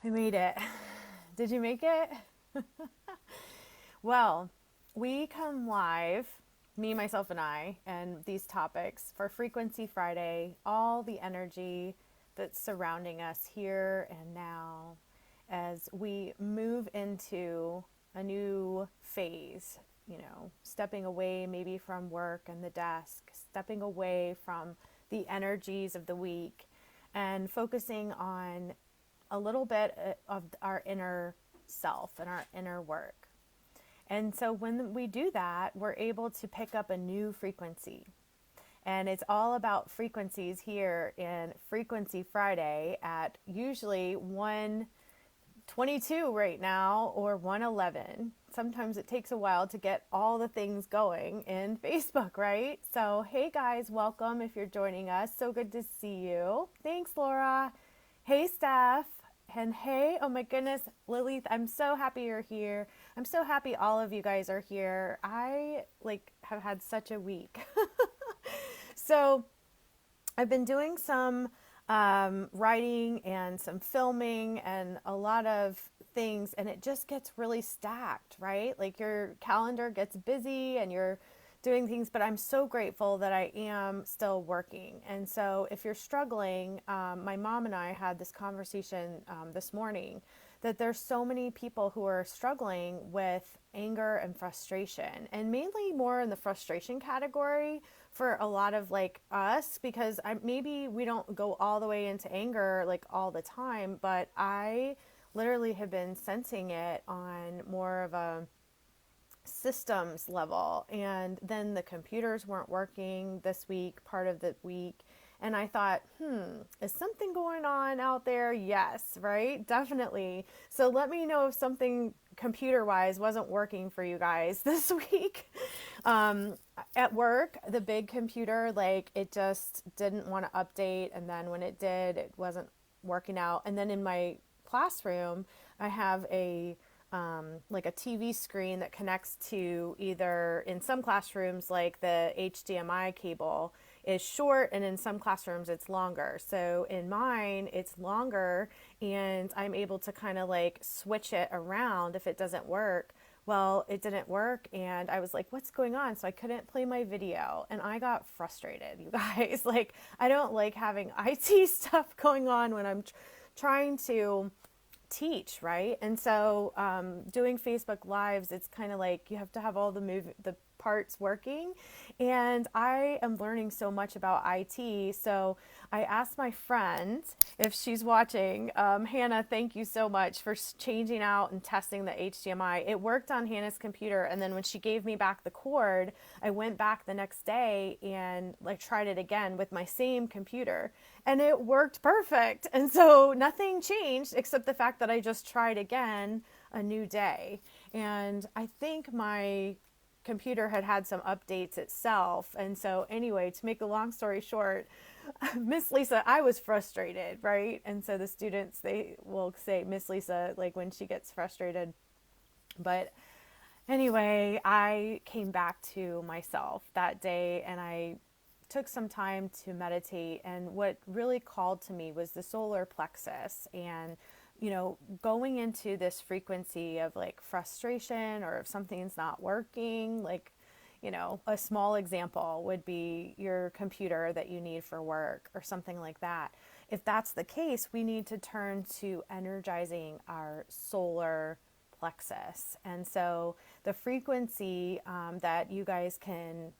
I made it. Did you make it? Well, we come live, me, myself, and I, and these topics for Frequency Friday, all the energy that's surrounding us here and now as we move into a new phase, stepping away maybe from work and the desk, stepping away from the energies of the week, and focusing on a little bit of our inner self and our inner work. And so when we do that, we're able to pick up a new frequency. And it's all about frequencies here in Frequency Friday at usually 122 right now or 111. Sometimes it takes a while to get all the things going in Facebook, right? So, hey guys, welcome if you're joining us. So good to see you. Thanks, Laura. Hey, Steph. And hey, oh my goodness, Lily, I'm so happy you're here. I'm so happy all of you guys are here. I have had such a week. So I've been doing some writing and some filming and a lot of things, and it just gets really stacked, right? Like your calendar gets busy and you're doing things, but I'm so grateful that I am still working. And so if you're struggling, my mom and I had this conversation this morning that there's so many people who are struggling with anger and frustration, and mainly more in the frustration category for a lot of like us, because maybe we don't go all the way into anger like all the time, but I literally have been sensing it on more of a systems level. And then the computers weren't working this week, part of the week. And I thought, is something going on out there? Yes, right? Definitely. So let me know if something computer wise wasn't working for you guys this week. At work, the big computer, like it just didn't want to update. And then when it did, it wasn't working out. And then in my classroom, I have like a TV screen that connects to either, in some classrooms, like the HDMI cable is short, and in some classrooms it's longer. So in mine, it's longer, and I'm able to kind of like switch it around if it doesn't work. Well, it didn't work, and I was like, what's going on? So I couldn't play my video, and I got frustrated, you guys. Like, I don't like having IT stuff going on when I'm trying to teach, right? And so doing Facebook Lives, it's kind of like you have to have all the parts working, and I am learning so much about IT. So I asked my friend if she's watching. Hannah, thank you so much for changing out and testing the HDMI. It worked on Hannah's computer, and then when she gave me back the cord, I went back the next day and like tried it again with my same computer, and it worked perfect. And so nothing changed except the fact that I just tried again a new day. And I think my computer had some updates itself. And so anyway, to make a long story short, Miss Lisa, I was frustrated, right? And so the students, they will say Miss Lisa like when she gets frustrated. But anyway, I came back to myself that day, and I took some time to meditate. And what really called to me was the solar plexus, and going into this frequency of like frustration, or if something's not working, like, a small example would be your computer that you need for work or something like that. If that's the case, we need to turn to energizing our solar plexus. And so the frequency that you guys can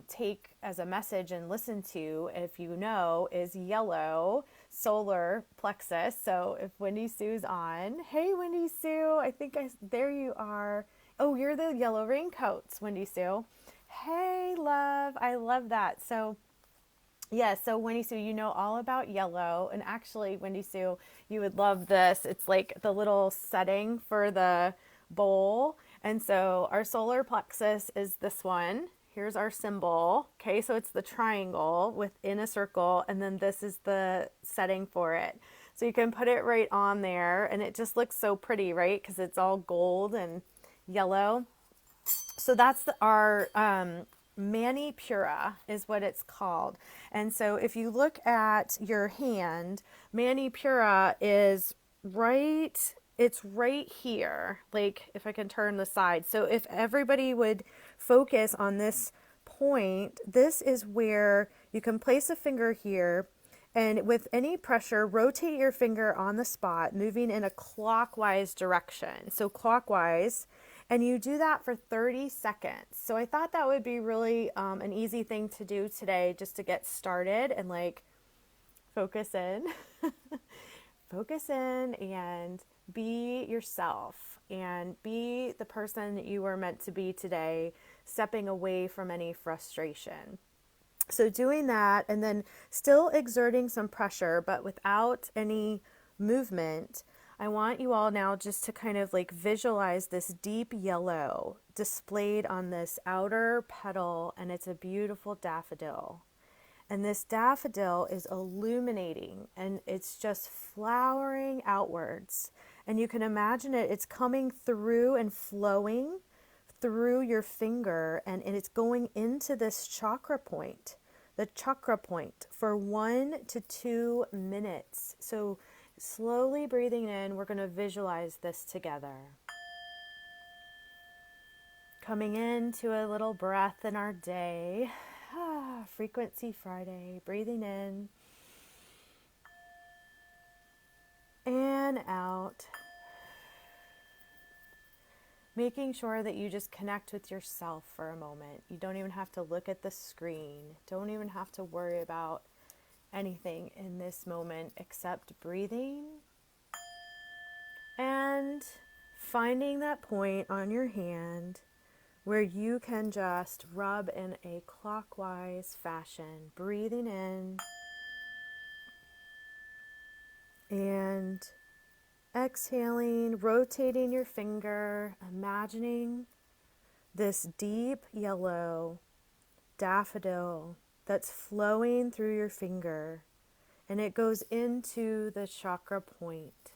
take as a message and listen to, if is yellow solar plexus. So if Wendy Sue's on, hey Wendy Sue, there you are. Oh, you're the yellow raincoats, Wendy Sue. Hey love, I love that. So yeah, so Wendy Sue, you know all about yellow. And actually, Wendy Sue, you would love this. It's like the little setting for the bowl. And so our solar plexus is this one. Here's our symbol. Okay, so it's the triangle within a circle, and then this is the setting for it. So you can put it right on there, and it just looks so pretty, right? Because it's all gold and yellow. So that's our Manipura is what it's called. And so if you look at your hand, Manipura is it's right here. Like if I can turn the side. So if everybody would focus on this point, this is where you can place a finger here, and with any pressure, rotate your finger on the spot, moving in a clockwise direction. So clockwise, and you do that for 30 seconds. So I thought that would be really an easy thing to do today, just to get started and like focus in. Focus in and be yourself and be the person that you were meant to be today, stepping away from any frustration. So doing that and then still exerting some pressure, but without any movement, I want you all now just to kind of like visualize this deep yellow displayed on this outer petal, and it's a beautiful daffodil. And this daffodil is illuminating and it's just flowering outwards. And you can imagine it's coming through and flowing through your finger, and it's going into this chakra point, the chakra point, for 1 to 2 minutes. So slowly breathing in, we're going to visualize this together. Coming into a little breath in our day. Frequency Friday, breathing in and out, making sure that you just connect with yourself for a moment. You don't even have to look at the screen, don't even have to worry about anything in this moment except breathing and finding that point on your hand where you can just rub in a clockwise fashion, breathing in and exhaling, rotating your finger, imagining this deep yellow daffodil that's flowing through your finger, and it goes into the chakra point.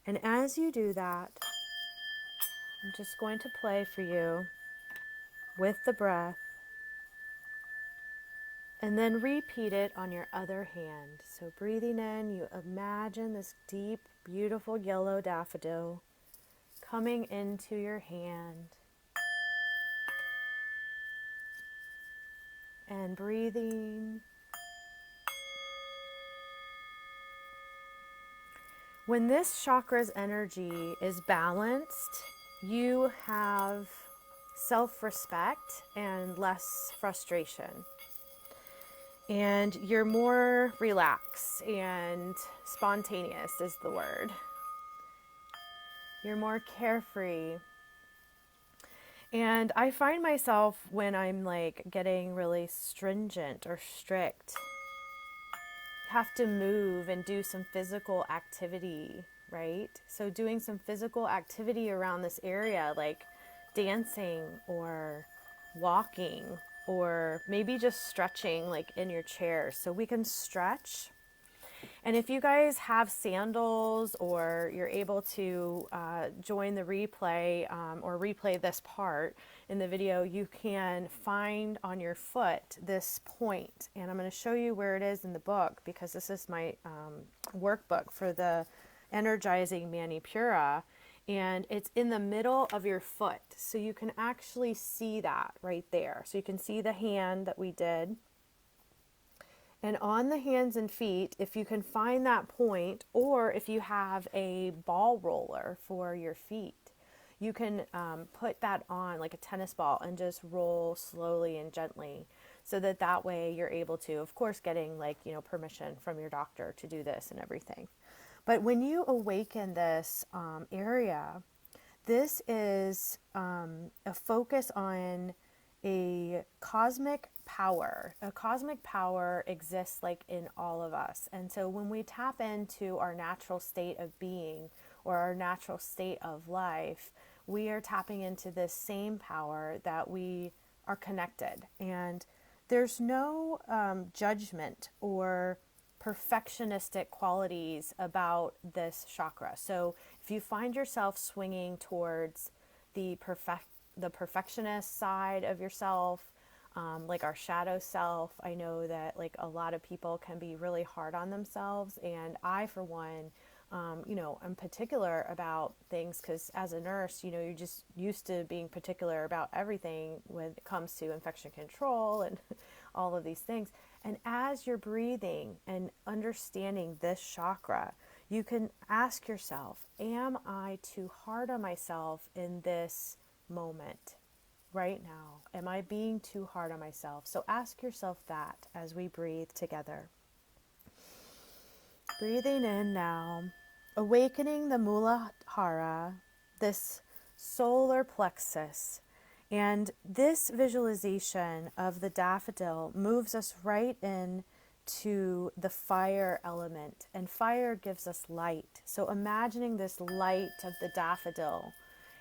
And as you do that, I'm just going to play for you with the breath, and then repeat it on your other hand. So breathing in, you imagine this deep, beautiful yellow daffodil coming into your hand. And breathing. When this chakra's energy is balanced, you have self-respect and less frustration. And you're more relaxed and spontaneous is the word. You're more carefree. And I find myself when I'm like getting really stringent or strict, have to move and do some physical activity, right? So doing some physical activity around this area, like dancing or walking, or maybe just stretching like in your chair. So we can stretch. And if you guys have sandals, or you're able to join the replay or replay this part in the video, you can find on your foot this point. And I'm going to show you where it is in the book, because this is my workbook for the Energizing Manipura. And it's in the middle of your foot. So you can actually see that right there. So you can see the hand that we did. And on the hands and feet, if you can find that point, or if you have a ball roller for your feet, you can put that on like a tennis ball and just roll slowly and gently, so that way you're able to, of course, getting like, permission from your doctor to do this and everything. But when you awaken this area, this is a focus on a cosmic power. A cosmic power exists like in all of us. And so when we tap into our natural state of being, or our natural state of life, we are tapping into this same power, that we are connected. And there's no judgment or perfectionistic qualities about this chakra. So if you find yourself swinging towards the perfectionist side of yourself, like our shadow self, I know that like a lot of people can be really hard on themselves, and I, for one, I'm particular about things because as a nurse, you're just used to being particular about everything when it comes to infection control and all of these things. And as you're breathing and understanding this chakra, you can ask yourself, am I too hard on myself in this moment right now? Am I being too hard on myself? So ask yourself that as we breathe together. Breathing in now, awakening the Muladhara, this solar plexus. And this visualization of the daffodil moves us right in to the fire element. And fire gives us light. So imagining this light of the daffodil,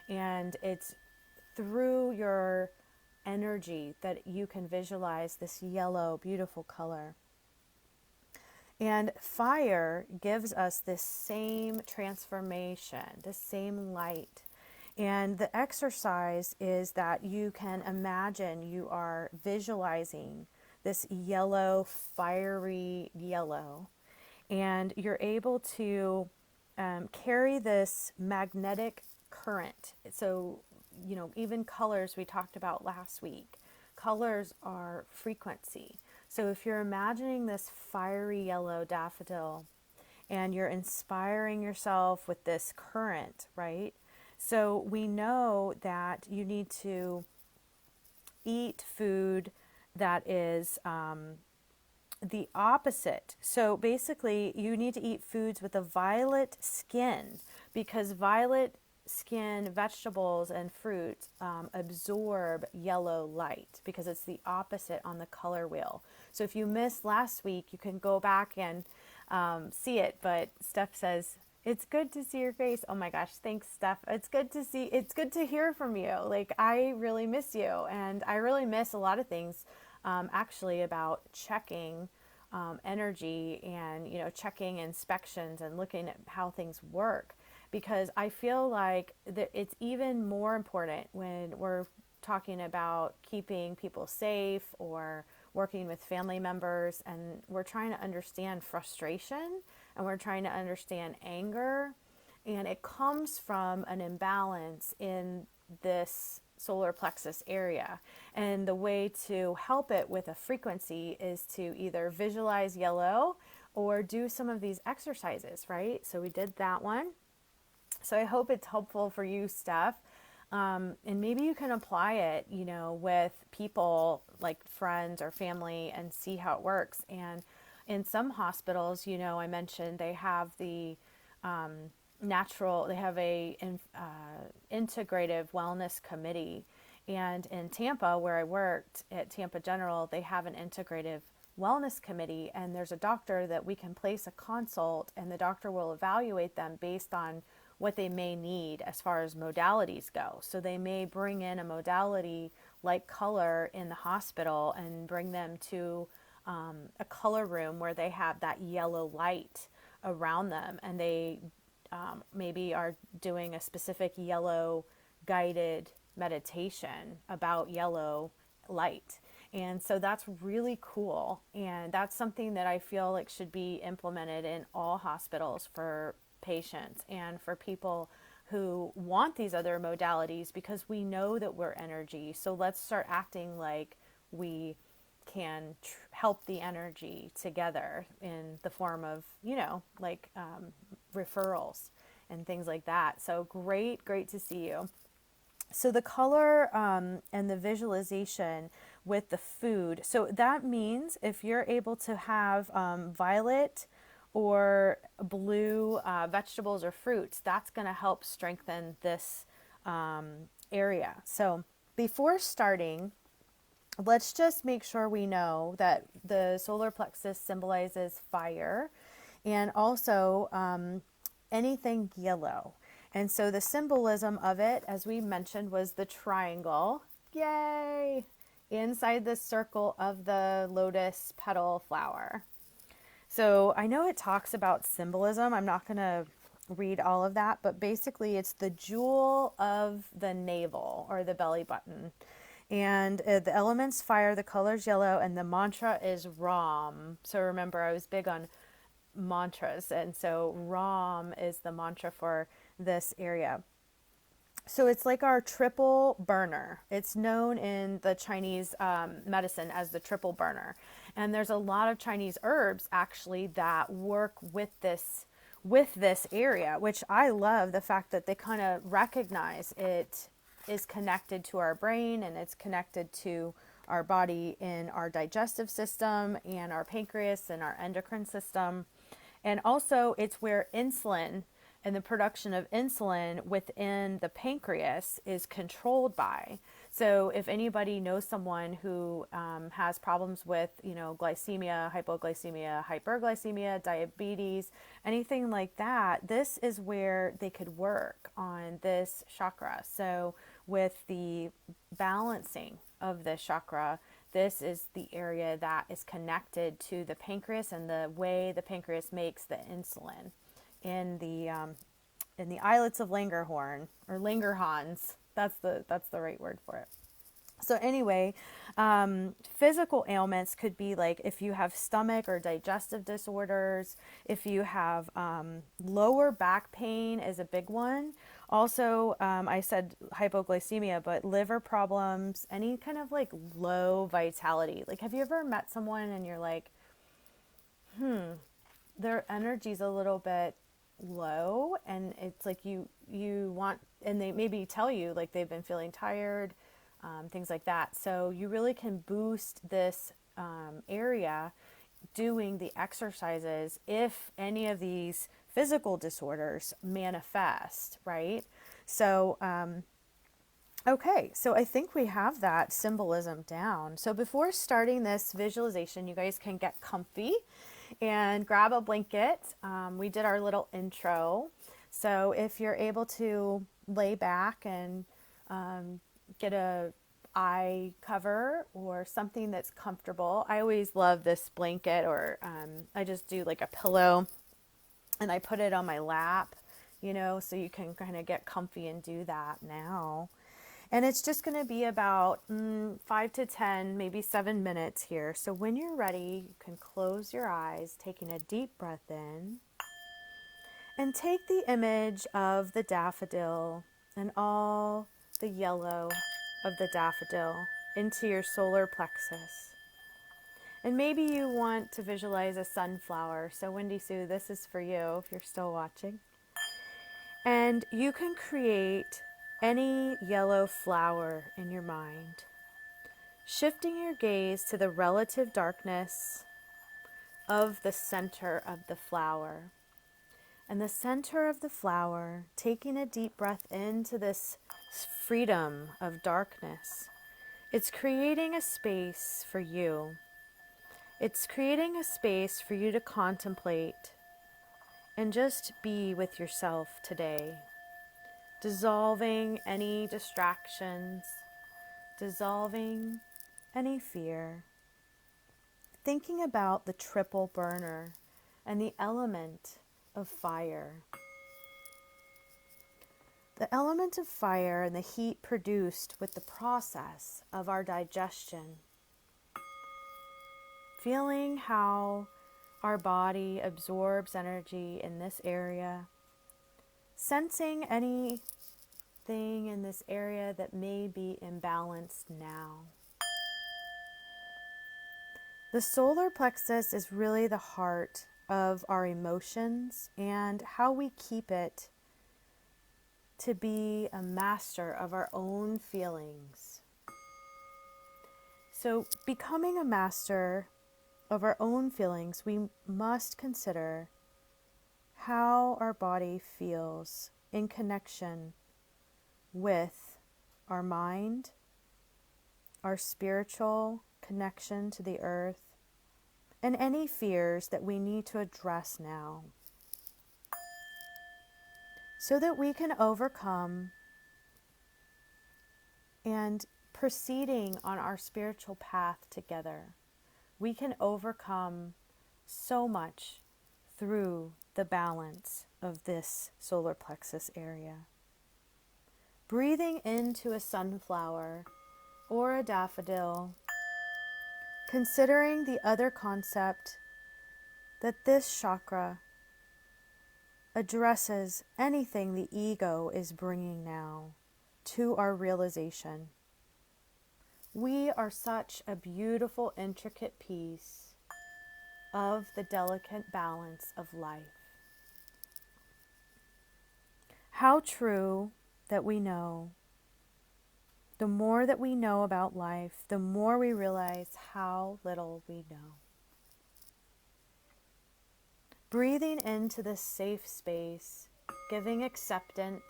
and it's through your energy that you can visualize this yellow, beautiful color. And fire gives us this same transformation, this same light. And the exercise is that you can imagine you are visualizing this yellow, fiery yellow, and you're able to carry this magnetic current. So, even colors we talked about last week, colors are frequency. So if you're imagining this fiery yellow daffodil and you're inspiring yourself with this current, right? So we know that you need to eat food that is the opposite. So basically, you need to eat foods with a violet skin, because violet skin vegetables and fruits absorb yellow light, because it's the opposite on the color wheel. So if you missed last week, you can go back and see it. But Steph says, it's good to see your face. Oh my gosh, thanks, Steph. It's good to hear from you. Like, I really miss you, and I really miss a lot of things actually about checking energy and checking inspections and looking at how things work, because I feel like that it's even more important when we're talking about keeping people safe or working with family members, and we're trying to understand frustration and we're trying to understand anger, and it comes from an imbalance in this solar plexus area. And the way to help it with a frequency is to either visualize yellow or do some of these exercises, right? So we did that one. So I hope it's helpful for you, Steph. And maybe you can apply it, with people like friends or family and see how it works. And in some hospitals, I mentioned they have the they have a integrative wellness committee. And in Tampa, where I worked at Tampa General, they have an integrative wellness committee, and there's a doctor that we can place a consult, and the doctor will evaluate them based on what they may need as far as modalities go. So they may bring in a modality like color in the hospital and bring them to a color room where they have that yellow light around them, and they maybe are doing a specific yellow guided meditation about yellow light. And so that's really cool. And that's something that I feel like should be implemented in all hospitals for patients and for people who want these other modalities, because we know that we're energy. So let's start acting like we can help the energy together in the form of, referrals and things like that. So great to see you. So the color and the visualization with the food. So that means if you're able to have violet or blue vegetables or fruits, that's going to help strengthen this area. So before starting, let's just make sure we know that the solar plexus symbolizes fire, and also anything yellow. And so the symbolism of it, as we mentioned, was the triangle, yay, inside the circle of the lotus petal flower. So I know it talks about symbolism. I'm not going to read all of that, but basically it's the jewel of the navel or the belly button. And the elements fire, the color's yellow, and the mantra is Ram. So remember, I was big on mantras. And so Ram is the mantra for this area. So it's like our triple burner. It's known in the Chinese medicine as the triple burner. And there's a lot of Chinese herbs actually that work with this area, which I love the fact that they kind of recognize it is connected to our brain and it's connected to our body in our digestive system and our pancreas and our endocrine system. And also it's where insulin and the production of insulin within the pancreas is controlled by. So if anybody knows someone who has problems with, glycemia, hypoglycemia, hyperglycemia, diabetes, anything like that, this is where they could work on this chakra. So with the balancing of this chakra, this is the area that is connected to the pancreas and the way the pancreas makes the insulin in the islets of Langerhorn or Langerhans. That's the right word for it. So anyway, physical ailments could be like if you have stomach or digestive disorders, if you have lower back pain is a big one. Also, I said hypoglycemia, but liver problems, any kind of like low vitality. Like, have you ever met someone and you're like, their energy's a little bit low, and it's like you want, and they maybe tell you like they've been feeling tired, things like that. So you really can boost this area doing the exercises if any of these physical disorders manifest, right? So okay, so I think we have that symbolism down. So before starting this visualization, you guys can get comfy and grab a blanket. We did our little intro. So if you're able to lay back and get a eye cover or something that's comfortable. I always love this blanket, or I just do like a pillow and I put it on my lap, so you can kind of get comfy and do that now. And it's just going to be about 5 to 10, maybe 7 minutes here. So when you're ready, you can close your eyes, taking a deep breath in. And take the image of the daffodil and all the yellow of the daffodil into your solar plexus. And maybe you want to visualize a sunflower. So Wendy Sue, this is for you if you're still watching. And you can create any yellow flower in your mind, shifting your gaze to the relative darkness of the center of the flower. And the center of the flower, taking a deep breath into this freedom of darkness, it's creating a space for you. It's creating a space for you to contemplate and just be with yourself today. Dissolving any distractions, dissolving any fear. Thinking about the triple burner and the element of fire. The element of fire and the heat produced with the process of our digestion. Feeling how our body absorbs energy in this area. Sensing anything in this area that may be imbalanced now. The solar plexus is really the heart of our emotions and how we keep it to be a master of our own feelings. So becoming a master of our own feelings, we must consider how our body feels in connection with our mind, our spiritual connection to the earth, and any fears that we need to address now, so that we can overcome and proceeding on our spiritual path together. We can overcome so much through the balance of this solar plexus area. Breathing into a sunflower or a daffodil, considering the other concept that this chakra addresses anything the ego is bringing now to our realization. We are such a beautiful, intricate piece of the delicate balance of life. How true that we know. The more that we know about life, the more we realize how little we know. Breathing into this safe space, giving acceptance,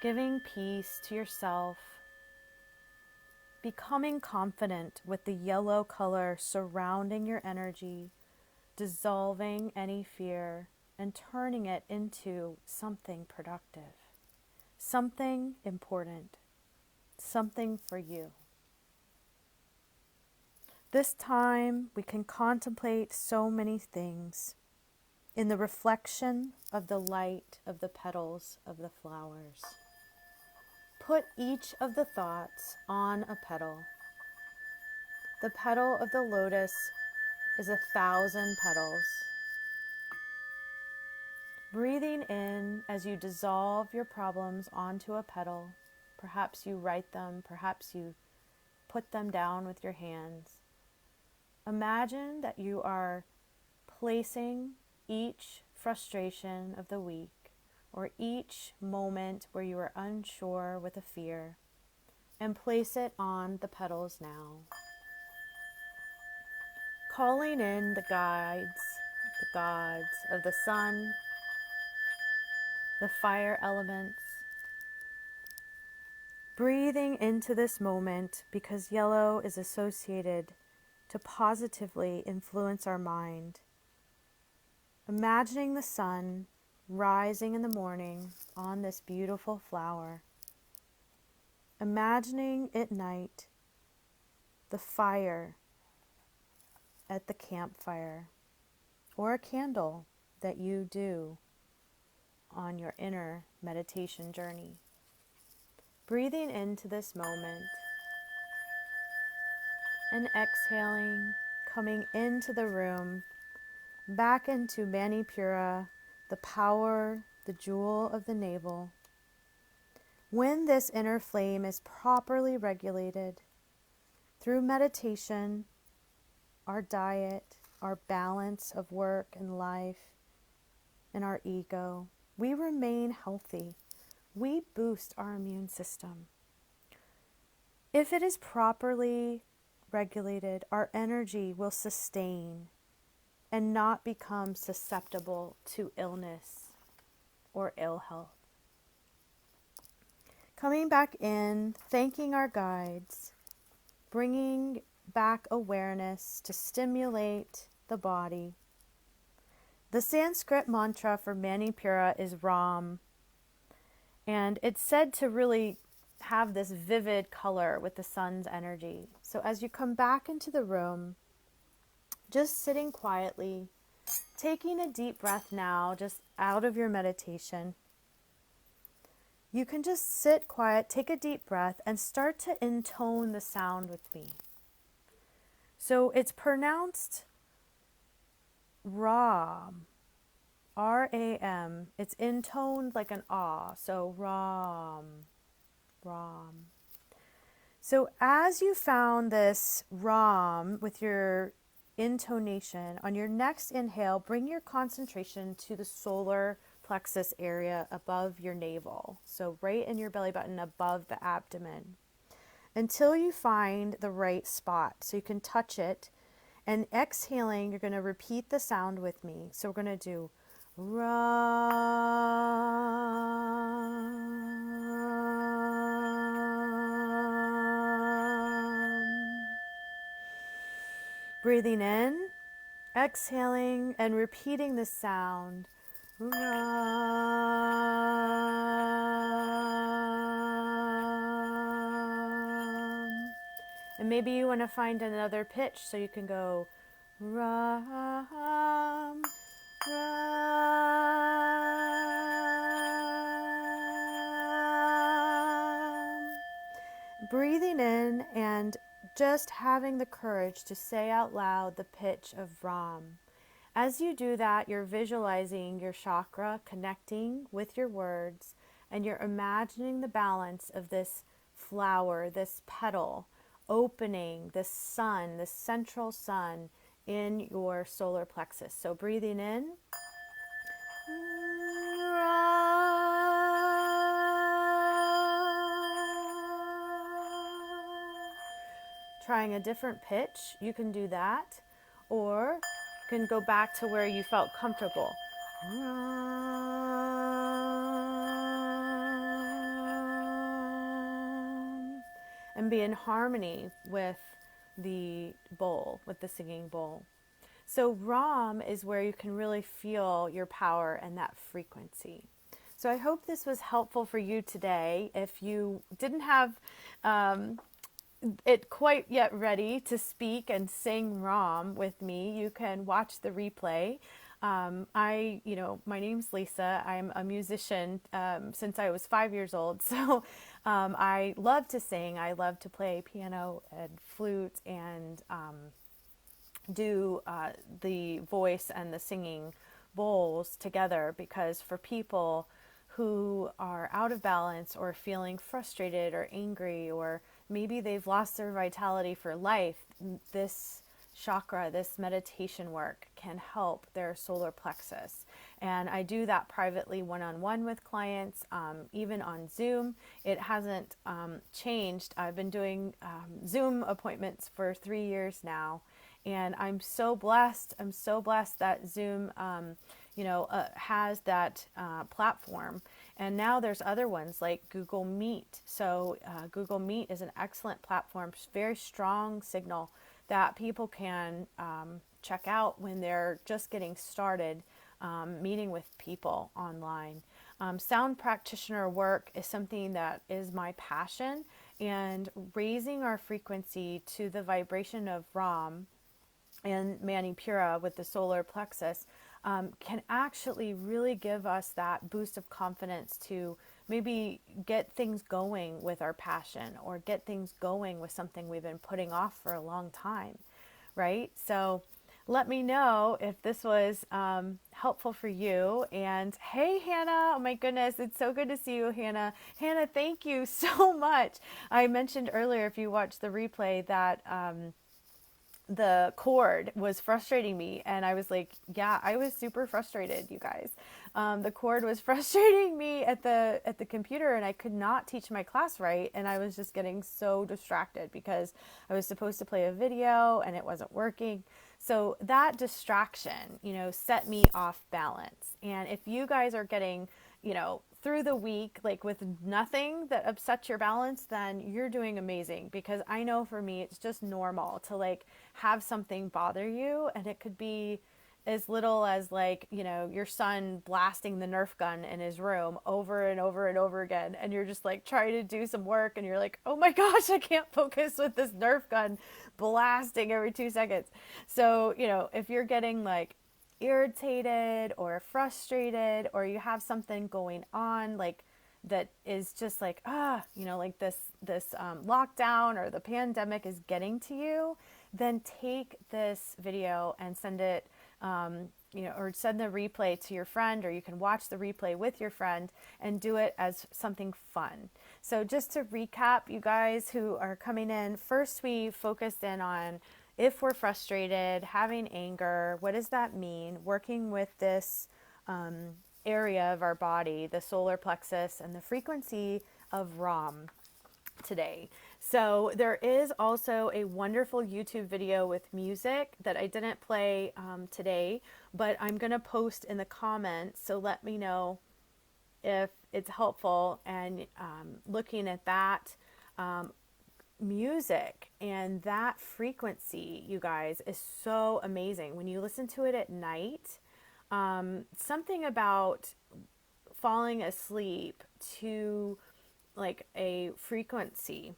giving peace to yourself, becoming confident with the yellow color surrounding your energy, dissolving any fear and turning it into something productive, something important, something for you. This time we can contemplate so many things in the reflection of the light of the petals of the flowers. Put each of the thoughts on a petal. The petal of the lotus is 1,000 petals. Breathing in as you dissolve your problems onto a petal. Perhaps you write them, perhaps you put them down with your hands. Imagine that you are placing each frustration of the week or each moment where you are unsure with a fear, and place it on the petals now. Calling in the guides, the gods of the sun, the fire elements. Breathing into this moment because yellow is associated to positively influence our mind. Imagining the sun rising in the morning on this beautiful flower. Imagining at night the fire at the campfire or a candle that you do on your inner meditation journey. Breathing into this moment and exhaling, coming into the room, back into Manipura, the power, the jewel of the navel. When this inner flame is properly regulated through meditation, our diet, our balance of work and life, and our ego, we remain healthy. We boost our immune system. If it is properly regulated, our energy will sustain and not become susceptible to illness or ill health. Coming back in, thanking our guides, bringing back awareness to stimulate the body. The Sanskrit mantra for Manipura is Ram, and it's said to really have this vivid color with the sun's energy. So as you come back into the room, just sitting quietly, taking a deep breath now, just out of your meditation. You can just sit quiet, take a deep breath, and start to intone the sound with me. So it's pronounced Ram, R-A-M. It's intoned like an ah, so Ram, Ram. So as you found this Ram with your intonation, on your next inhale, bring your concentration to the solar plexus area above your navel. So right in your belly button above the abdomen, until you find the right spot. So you can touch it, and exhaling, you're going to repeat the sound with me. So we're going to do Ram. Breathing in, exhaling, and repeating the sound. Ram. And maybe you want to find another pitch, so you can go Ram, Ram. Breathing in and just having the courage to say out loud the pitch of Ram. As you do that, you're visualizing your chakra connecting with your words, and you're imagining the balance of this flower, this petal, opening the sun, the central sun in your solar plexus. So breathing in. Trying a different pitch, you can do that, or you can go back to where you felt comfortable. And be in harmony with the bowl, with the singing bowl. So Ram is where you can really feel your power and that frequency. So I hope this was helpful for you today. If you didn't have it quite yet ready to speak and sing Ram with me, you can watch the replay. My name's Lisa. I'm a musician since I was 5 years old. So I love to sing. I love to play piano and flute and do the voice and the singing bowls together, because for people who are out of balance or feeling frustrated or angry, or maybe they've lost their vitality for life, this chakra, this meditation work can help their solar plexus. And I do that privately one-on-one with clients, even on Zoom. It hasn't changed. I've been doing Zoom appointments for 3 years now. And I'm so blessed. I'm so blessed that Zoom, has that platform. And now there's other ones like Google Meet. So Google Meet is an excellent platform, very strong signal that people can check out when they're just getting started meeting with people online. Sound practitioner work is something that is my passion, and raising our frequency to the vibration of Ram and Manipura with the solar plexus can actually really give us that boost of confidence to maybe get things going with our passion, or get things going with something we've been putting off for a long time, right? So let me know if this was helpful for you. And hey, Hannah, oh my goodness, it's so good to see you, Hannah. Hannah, thank you so much. I mentioned earlier, if you watched the replay, that the cord was frustrating me, and I was like, yeah, I was super frustrated, you guys. The cord was frustrating me at the computer, and I could not teach my class right, and I was just getting so distracted because I was supposed to play a video and it wasn't working. So that distraction, set me off balance. And if you guys are getting, through the week, like with nothing that upsets your balance, then you're doing amazing. Because I know for me, it's just normal to like have something bother you, and it could be as little as like, your son blasting the Nerf gun in his room over and over and over again. And you're just like trying to do some work, and you're like, oh my gosh, I can't focus with this Nerf gun blasting every 2 seconds. So, if you're getting like irritated or frustrated, or you have something going on like that is just like like this lockdown or the pandemic is getting to you, then take this video and send it or send the replay to your friend, or you can watch the replay with your friend and do it as something fun. So just to recap, you guys who are coming in, first we focused in on if we're frustrated, having anger, what does that mean? Working with this area of our body, the solar plexus, and the frequency of Ram today. So there is also a wonderful YouTube video with music that I didn't play today, but I'm going to post in the comments. So let me know if it's helpful, and looking at that music and that frequency, you guys, is so amazing. When you listen to it at night, something about falling asleep to like a frequency,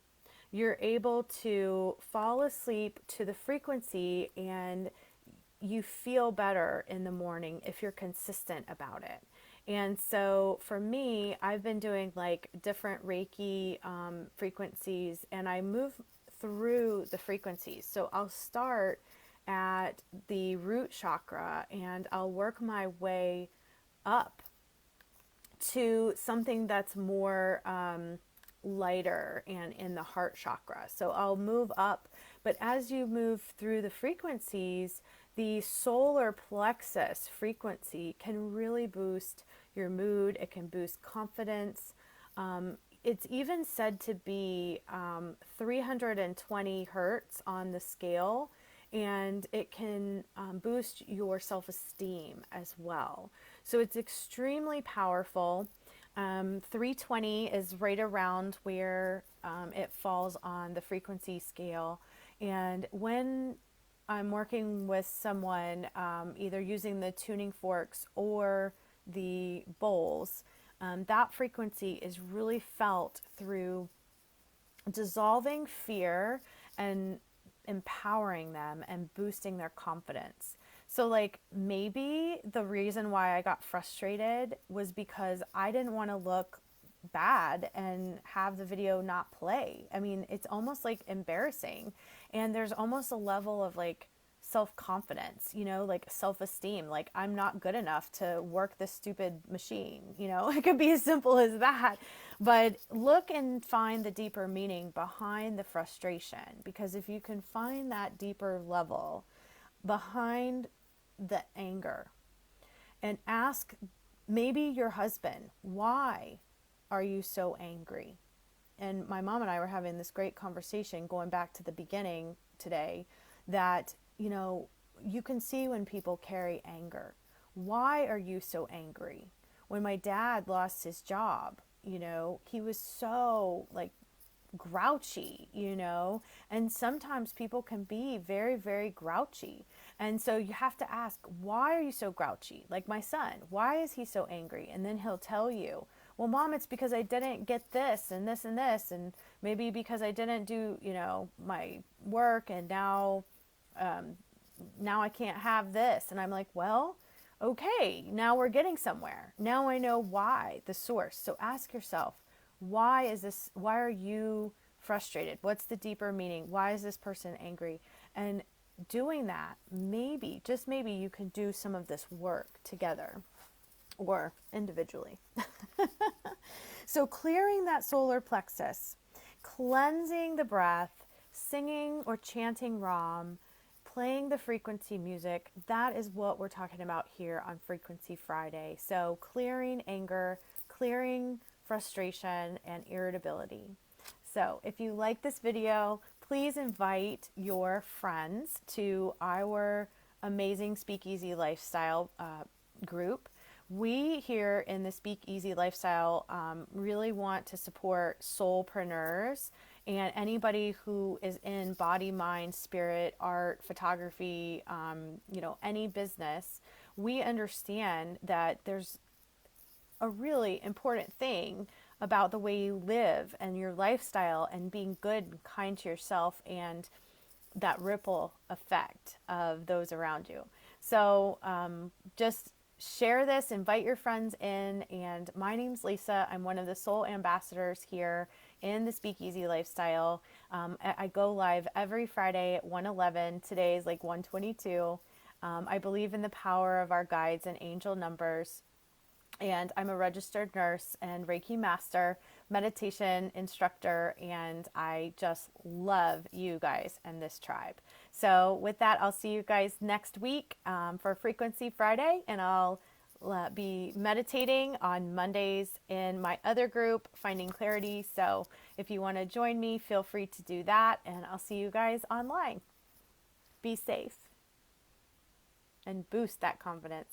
you're able to fall asleep to the frequency, and you feel better in the morning if you're consistent about it. And so for me, I've been doing like different Reiki frequencies, and I move through the frequencies. So I'll start at the root chakra and I'll work my way up to something that's more lighter and in the heart chakra. So I'll move up, but as you move through the frequencies, the solar plexus frequency can really boost your mood. It can boost confidence. It's even said to be 320 hertz on the scale, and it can boost your self-esteem as well. So it's extremely powerful. 320 is right around where it falls on the frequency scale. And when I'm working with someone, either using the tuning forks or the bowls, that frequency is really felt through dissolving fear and empowering them and boosting their confidence. So like maybe the reason why I got frustrated was because I didn't want to look bad and have the video not play. I mean, it's almost like embarrassing. And there's almost a level of like self-confidence, you know, like self-esteem, like I'm not good enough to work this stupid machine, you know. It could be as simple as that. But look and find the deeper meaning behind the frustration, because if you can find that deeper level behind the anger and ask maybe your husband, why are you so angry? And my mom and I were having this great conversation going back to the beginning today, that, you know, you can see when people carry anger. Why are you so angry? When my dad lost his job, you know, he was so like grouchy, you know, and sometimes people can be very, very grouchy. And so you have to ask, why are you so grouchy? Like my son, why is he so angry? And then he'll tell you, well, Mom, it's because I didn't get this and this and this, and maybe because I didn't do, you know, my work, and now I can't have this. And I'm like, well, okay, now we're getting somewhere. Now I know why, the source. So ask yourself, why is this? Why are you frustrated? What's the deeper meaning? Why is this person angry? And doing that, maybe, just maybe, you can do some of this work together or individually. So clearing that solar plexus, cleansing the breath, singing or chanting Ram, playing the frequency music, that is what we're talking about here on Frequency Friday. So clearing anger, clearing frustration and irritability. So if you like this video, please invite your friends to our amazing Speakeasy Lifestyle group. We here in the Speakeasy Lifestyle really want to support soulpreneurs and anybody who is in body, mind, spirit, art, photography, you know, any business. We understand that there's a really important thing about the way you live and your lifestyle and being good and kind to yourself and that ripple effect of those around you. So just share this, invite your friends in. And my name's Lisa. I'm one of the soul ambassadors here in the Speakeasy Lifestyle. I go live every Friday at 1:11. Today is like 1:22. I believe in the power of our guides and angel numbers. And I'm a registered nurse and Reiki master, meditation instructor, and I just love you guys and this tribe. So with that, I'll see you guys next week for Frequency Friday, and I'll be meditating on Mondays in my other group, Finding Clarity. So if you want to join me, feel free to do that, and I'll see you guys online. Be safe and boost that confidence.